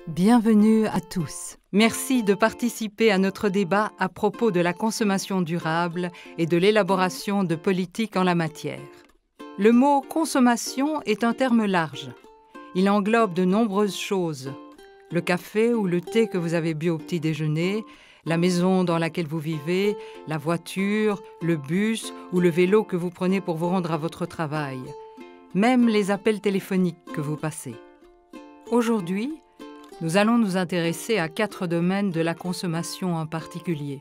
Bienvenue à tous. Merci de participer à notre débat à propos de la consommation durable et de l'élaboration de politiques en la matière. Le mot « consommation » est un terme large. Il englobe de nombreuses choses. Le café ou le thé que vous avez bu au petit déjeuner, la maison dans laquelle vous vivez, la voiture, le bus ou le vélo que vous prenez pour vous rendre à votre travail, même les appels téléphoniques que vous passez. Aujourd'hui, nous allons nous intéresser à 4 domaines de la consommation en particulier: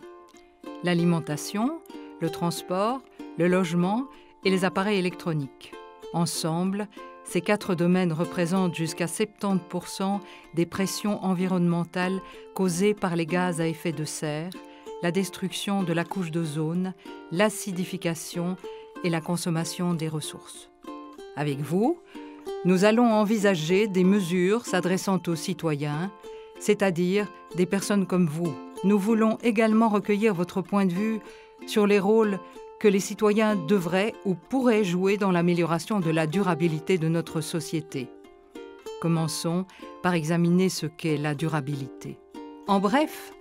l'alimentation, le transport, le logement et les appareils électroniques. Ensemble, ces 4 domaines représentent jusqu'à 70% des pressions environnementales causées par les gaz à effet de serre, la destruction de la couche d'ozone, l'acidification et la consommation des ressources. Avec vous, nous allons envisager des mesures s'adressant aux citoyens, c'est-à-dire des personnes comme vous. Nous voulons également recueillir votre point de vue sur les rôles que les citoyens devraient ou pourraient jouer dans l'amélioration de la durabilité de notre société. Commençons par examiner ce qu'est la durabilité. En bref,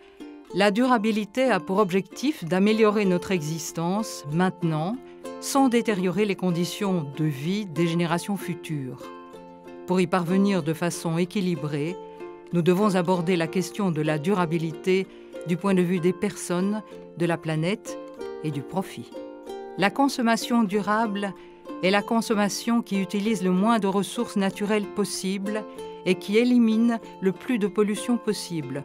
la durabilité a pour objectif d'améliorer notre existence maintenant, sans détériorer les conditions de vie des générations futures. Pour y parvenir de façon équilibrée, nous devons aborder la question de la durabilité du point de vue des personnes, de la planète et du profit. La consommation durable est la consommation qui utilise le moins de ressources naturelles possible et qui élimine le plus de pollution possible.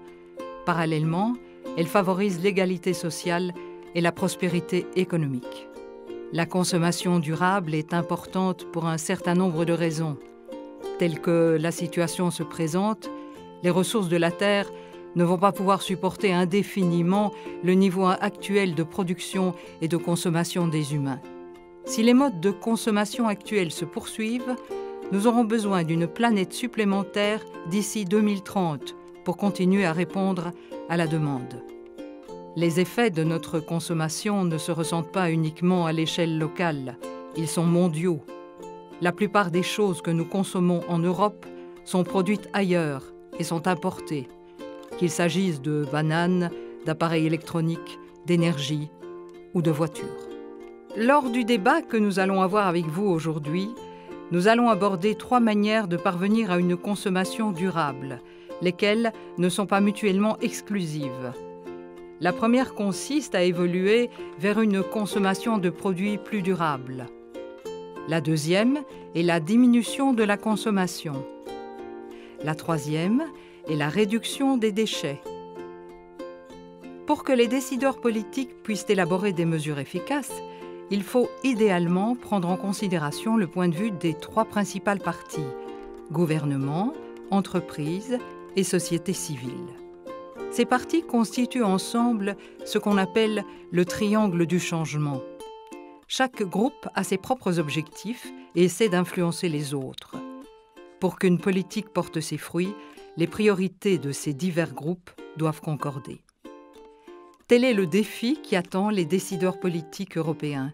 Parallèlement, elle favorise l'égalité sociale et la prospérité économique. La consommation durable est importante pour un certain nombre de raisons. Telle que la situation se présente, les ressources de la Terre ne vont pas pouvoir supporter indéfiniment le niveau actuel de production et de consommation des humains. Si les modes de consommation actuels se poursuivent, nous aurons besoin d'une planète supplémentaire d'ici 2030 pour continuer à répondre à la demande. Les effets de notre consommation ne se ressentent pas uniquement à l'échelle locale, ils sont mondiaux. La plupart des choses que nous consommons en Europe sont produites ailleurs et sont importées, qu'il s'agisse de bananes, d'appareils électroniques, d'énergie ou de voitures. Lors du débat que nous allons avoir avec vous aujourd'hui, nous allons aborder 3 manières de parvenir à une consommation durable, lesquelles ne sont pas mutuellement exclusives. La première consiste à évoluer vers une consommation de produits plus durables. La deuxième est la diminution de la consommation. La troisième est la réduction des déchets. Pour que les décideurs politiques puissent élaborer des mesures efficaces, il faut idéalement prendre en considération le point de vue des 3 principales parties: gouvernement, entreprises et société civile. Ces parties constituent ensemble ce qu'on appelle le triangle du changement. Chaque groupe a ses propres objectifs et essaie d'influencer les autres. Pour qu'une politique porte ses fruits, les priorités de ces divers groupes doivent concorder. Tel est le défi qui attend les décideurs politiques européens.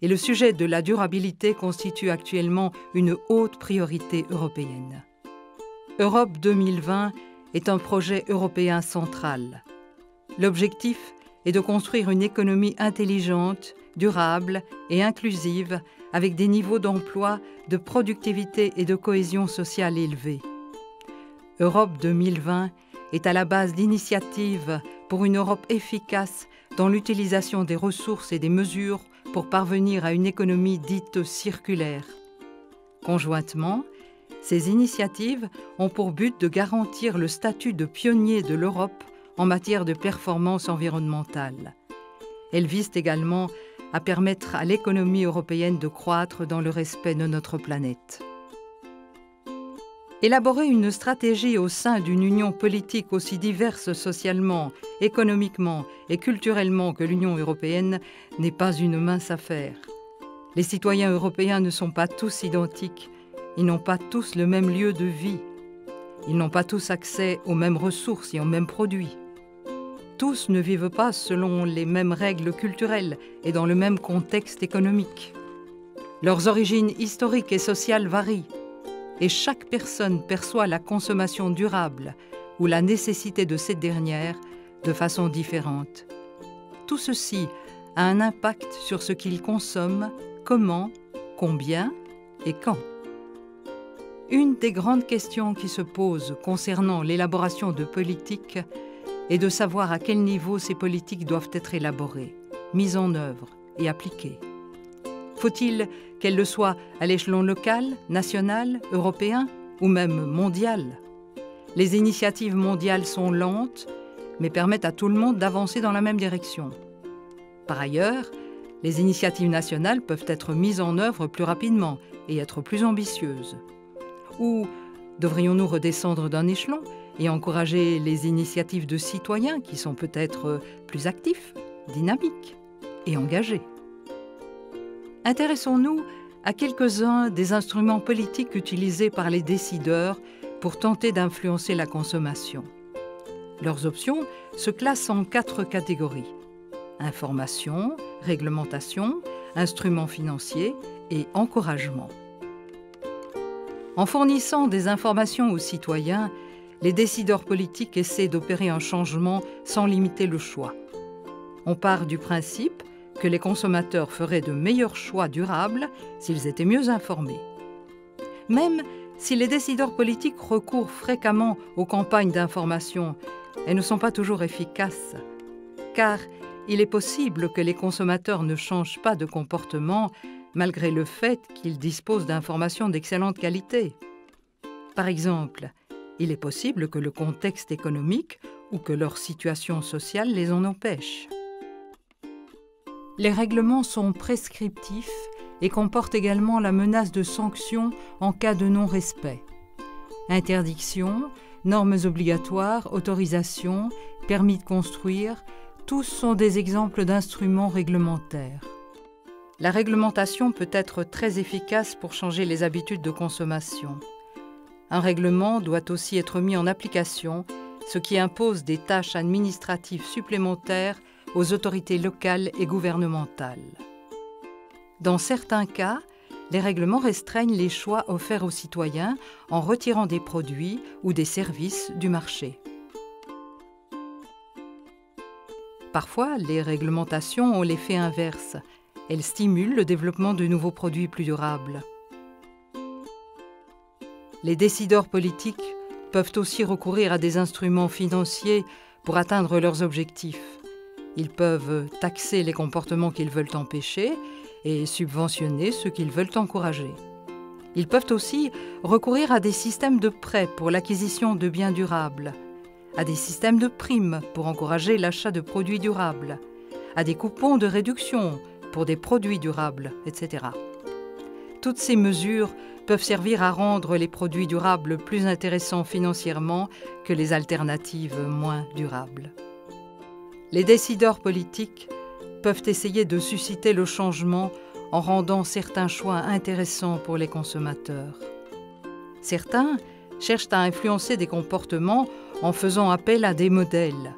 Et le sujet de la durabilité constitue actuellement une haute priorité européenne. Europe 2020 est un projet européen central. L'objectif est de construire une économie intelligente, durable et inclusive avec des niveaux d'emploi, de productivité et de cohésion sociale élevés. Europe 2020 est à la base d'initiatives pour une Europe efficace dans l'utilisation des ressources et des mesures pour parvenir à une économie dite circulaire. Conjointement, ces initiatives ont pour but de garantir le statut de pionnier de l'Europe en matière de performance environnementale. Elles visent également à permettre à l'économie européenne de croître dans le respect de notre planète. Élaborer une stratégie au sein d'une union politique aussi diverse socialement, économiquement et culturellement que l'Union européenne n'est pas une mince affaire. Les citoyens européens ne sont pas tous identiques. Ils n'ont pas tous le même lieu de vie. Ils n'ont pas tous accès aux mêmes ressources et aux mêmes produits. Tous ne vivent pas selon les mêmes règles culturelles et dans le même contexte économique. Leurs origines historiques et sociales varient, et chaque personne perçoit la consommation durable ou la nécessité de cette dernière de façon différente. Tout ceci a un impact sur ce qu'ils consomment, comment, combien et quand. Une des grandes questions qui se posent concernant l'élaboration de politiques est de savoir à quel niveau ces politiques doivent être élaborées, mises en œuvre et appliquées. Faut-il qu'elles le soient à l'échelon local, national, européen ou même mondial? Les initiatives mondiales sont lentes, mais permettent à tout le monde d'avancer dans la même direction. Par ailleurs, les initiatives nationales peuvent être mises en œuvre plus rapidement et être plus ambitieuses. Ou devrions-nous redescendre d'un échelon et encourager les initiatives de citoyens qui sont peut-être plus actifs, dynamiques et engagés? Intéressons-nous à quelques-uns des instruments politiques utilisés par les décideurs pour tenter d'influencer la consommation. Leurs options se classent en 4 catégories: information, réglementation, instruments financiers et encouragement. En fournissant des informations aux citoyens, les décideurs politiques essaient d'opérer un changement sans limiter le choix. On part du principe que les consommateurs feraient de meilleurs choix durables s'ils étaient mieux informés. Même si les décideurs politiques recourent fréquemment aux campagnes d'information, elles ne sont pas toujours efficaces, car il est possible que les consommateurs ne changent pas de comportement malgré le fait qu'ils disposent d'informations d'excellente qualité. Par exemple, il est possible que le contexte économique ou que leur situation sociale les en empêche. Les règlements sont prescriptifs et comportent également la menace de sanctions en cas de non-respect. Interdictions, normes obligatoires, autorisations, permis de construire, tous sont des exemples d'instruments réglementaires. La réglementation peut être très efficace pour changer les habitudes de consommation. Un règlement doit aussi être mis en application, ce qui impose des tâches administratives supplémentaires aux autorités locales et gouvernementales. Dans certains cas, les règlements restreignent les choix offerts aux citoyens en retirant des produits ou des services du marché. Parfois, les réglementations ont l'effet inverse. Elles stimulent le développement de nouveaux produits plus durables. Les décideurs politiques peuvent aussi recourir à des instruments financiers pour atteindre leurs objectifs. Ils peuvent taxer les comportements qu'ils veulent empêcher et subventionner ceux qu'ils veulent encourager. Ils peuvent aussi recourir à des systèmes de prêts pour l'acquisition de biens durables, à des systèmes de primes pour encourager l'achat de produits durables, à des coupons de réduction pour des produits durables, etc. Toutes ces mesures peuvent servir à rendre les produits durables plus intéressants financièrement que les alternatives moins durables. Les décideurs politiques peuvent essayer de susciter le changement en rendant certains choix intéressants pour les consommateurs. Certains cherchent à influencer des comportements en faisant appel à des modèles.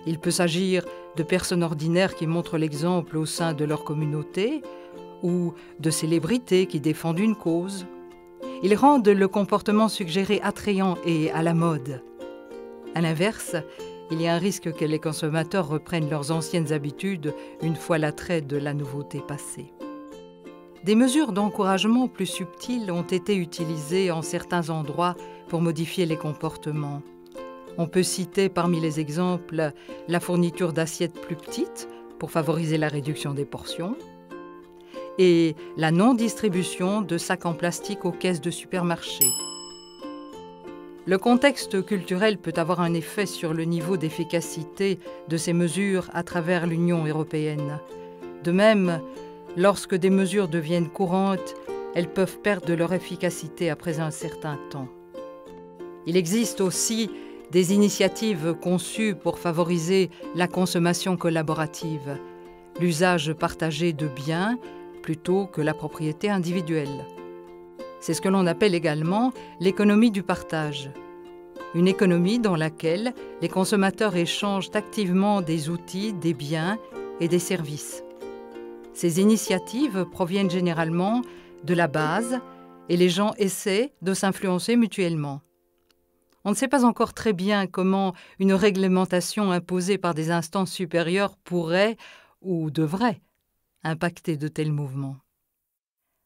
Il peut s'agir de personnes ordinaires qui montrent l'exemple au sein de leur communauté ou de célébrités qui défendent une cause. Ils rendent le comportement suggéré attrayant et à la mode. À l'inverse, il y a un risque que les consommateurs reprennent leurs anciennes habitudes une fois l'attrait de la nouveauté passé. Des mesures d'encouragement plus subtiles ont été utilisées en certains endroits pour modifier les comportements. On peut citer parmi les exemples la fourniture d'assiettes plus petites pour favoriser la réduction des portions et la non-distribution de sacs en plastique aux caisses de supermarchés. Le contexte culturel peut avoir un effet sur le niveau d'efficacité de ces mesures à travers l'Union européenne. De même, lorsque des mesures deviennent courantes, elles peuvent perdre de leur efficacité après un certain temps. Il existe aussi des initiatives conçues pour favoriser la consommation collaborative, l'usage partagé de biens plutôt que la propriété individuelle. C'est ce que l'on appelle également l'économie du partage. Une économie dans laquelle les consommateurs échangent activement des outils, des biens et des services. Ces initiatives proviennent généralement de la base et les gens essaient de s'influencer mutuellement. On ne sait pas encore très bien comment une réglementation imposée par des instances supérieures pourrait ou devrait impacter de tels mouvements.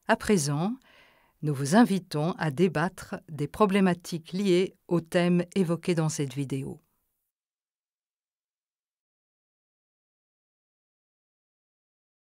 À présent, nous vous invitons à débattre des problématiques liées aux thèmes évoqués dans cette vidéo.